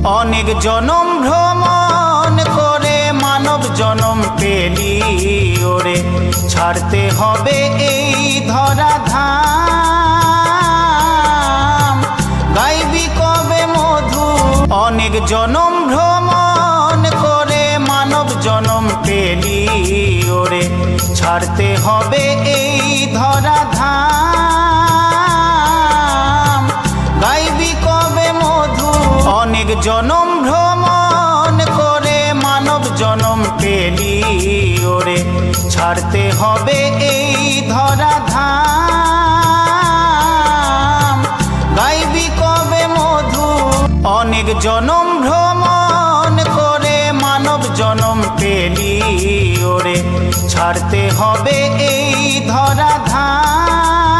অনেক জনম ভ্রমণ করে মানব জনম পেলি ওরে, ছাড়তে হবে এই ধরা ধাম, গাইবি কবে মধু। অনেক জনম ভ্রমণ করে মানব জনম পেলি ওরে, ছাড়তে হবে এই ধরা ধাম, গাইবি কবে মধু। অনেক জনম ভ্রমণ করে মানব জনম পেলি ওরে, ছাড়তে হবে এই ধরা ধাম, গাইবি কবে মধু। অনেক জনম ভ্রমণ করে মানব জনম পেলি ওরে, ছাড়তে হবে এই ধরা ধাম।